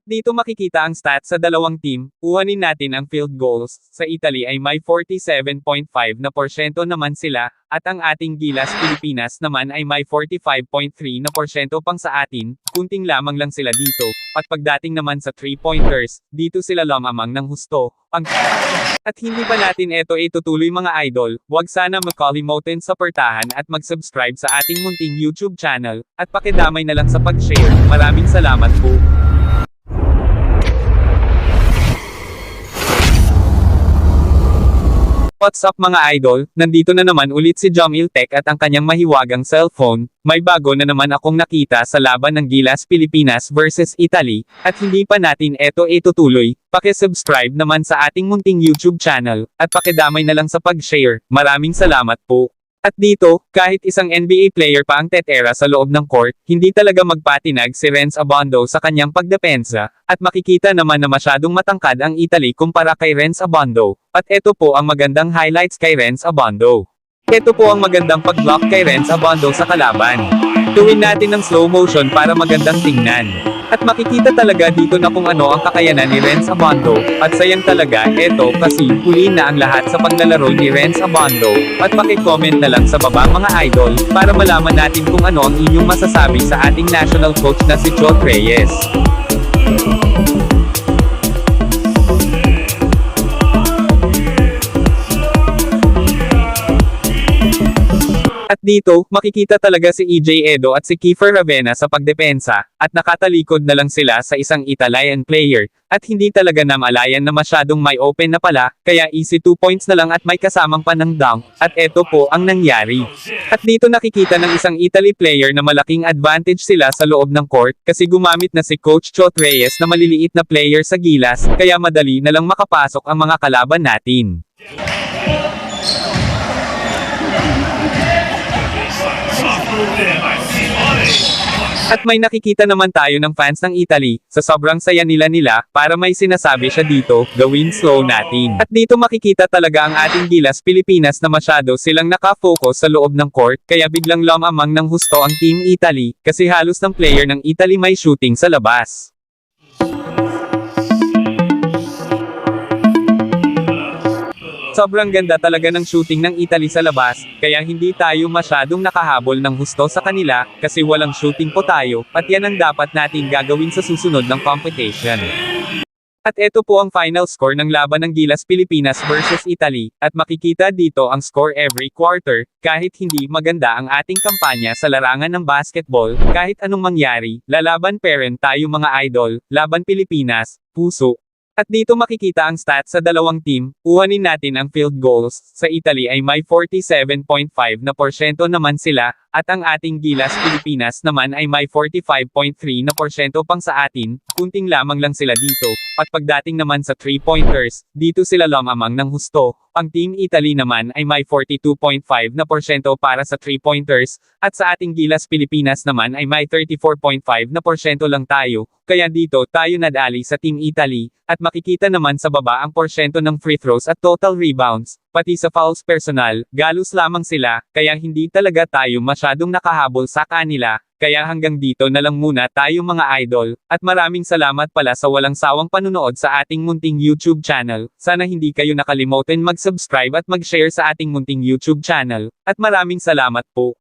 Dito makikita ang stats sa dalawang team, kuhanin natin ang field goals, sa Italy ay may 47.5% naman sila, at ang ating Gilas Pilipinas naman ay may 45.3% pang sa atin, kunting lamang lang sila dito, at pagdating naman sa 3-pointers, dito sila lamang ng husto. At hindi pa natin ito itutuloy mga idol, huwag sana makalimutan sa portahan at mag-subscribe sa ating munting YouTube channel, at pakidamay na lang sa pag-share, maraming salamat po. What's up mga idol, nandito na naman ulit si Jamil Tech at ang kanyang mahiwagang cellphone. May bago na naman akong nakita sa laban ng Gilas Pilipinas versus Italy, at hindi pa natin ito itutuloy. Paki-subscribe naman sa ating munting YouTube channel, at pakidamay na lang sa pag-share, maraming salamat po. At dito, kahit isang NBA player pa ang tetera sa loob ng court, hindi talaga magpatinag si Renz Abondo sa kanyang pagdepensa, at makikita naman na masyadong matangkad ang Italy kumpara kay Renz Abondo. At ito po ang magandang highlights kay Renz Abondo. Ito po ang magandang pag-block kay Renz Abondo sa kalaban. Tuwin natin ng slow motion para magandang tingnan. At makikita talaga dito na kung ano ang kakayanan ni Renz Abondo, at sayang talaga, eto, kasi huli na ang lahat sa paglalaro ni Renz Abondo, at paki-comment na lang sa baba mga idol, para malaman natin kung ano ang inyong masasabi sa ating national coach na si Chot Reyes. At dito, makikita talaga si EJ Edo at si Kiefer Ravena sa pagdepensa, at nakatalikod na lang sila sa isang Italian player, at hindi talaga namalayan na masyadong may open na pala, kaya easy 2 points na lang at may kasamang panang dunk, at eto po ang nangyari. At dito nakikita ng isang Italy player na malaking advantage sila sa loob ng court, kasi gumamit na si Coach Chot Reyes na maliliit na player sa Gilas, kaya madali na lang makapasok ang mga kalaban natin. At may nakikita naman tayo ng fans ng Italy, sa sobrang saya nila para may sinasabi siya dito, gawin slow natin. At dito makikita talaga ang ating Gilas Pilipinas na masyado silang nakafocus sa loob ng court, kaya biglang lamang ng husto ang Team Italy, kasi halos ng player ng Italy may shooting sa labas. Sobrang ganda talaga ng shooting ng Italy sa labas, kaya hindi tayo masyadong nakahabol ng husto sa kanila, kasi walang shooting po tayo, at yan ang dapat nating gagawin sa susunod ng competition. At ito po ang final score ng laban ng Gilas Pilipinas versus Italy, at makikita dito ang score every quarter, kahit hindi maganda ang ating kampanya sa larangan ng basketball, kahit anong mangyari, lalaban parent tayo mga idol, laban Pilipinas, puso. At dito makikita ang stats sa dalawang team, kuhanin natin ang field goals, sa Italy ay may 47.5% naman sila, at ang ating Gilas Pilipinas naman ay may 45.3% pang sa atin, kunting lamang lang sila dito, at pagdating naman sa 3-pointers, dito sila lamang ng husto. Ang Team Italy naman ay may 42.5% para sa 3-pointers, at sa ating Gilas Pilipinas naman ay may 34.5% lang tayo, kaya dito tayo nadali sa Team Italy, at makikita naman sa baba ang porsyento ng free throws at total rebounds, pati sa fouls personal, galos lamang sila, kaya hindi talaga tayo masyadong nakahabol sa kanila. Kaya hanggang dito na lang muna tayo mga idol, at maraming salamat pala sa walang sawang panunood sa ating munting YouTube channel. Sana hindi kayo nakalimutan mag-subscribe at mag-share sa ating munting YouTube channel, at maraming salamat po.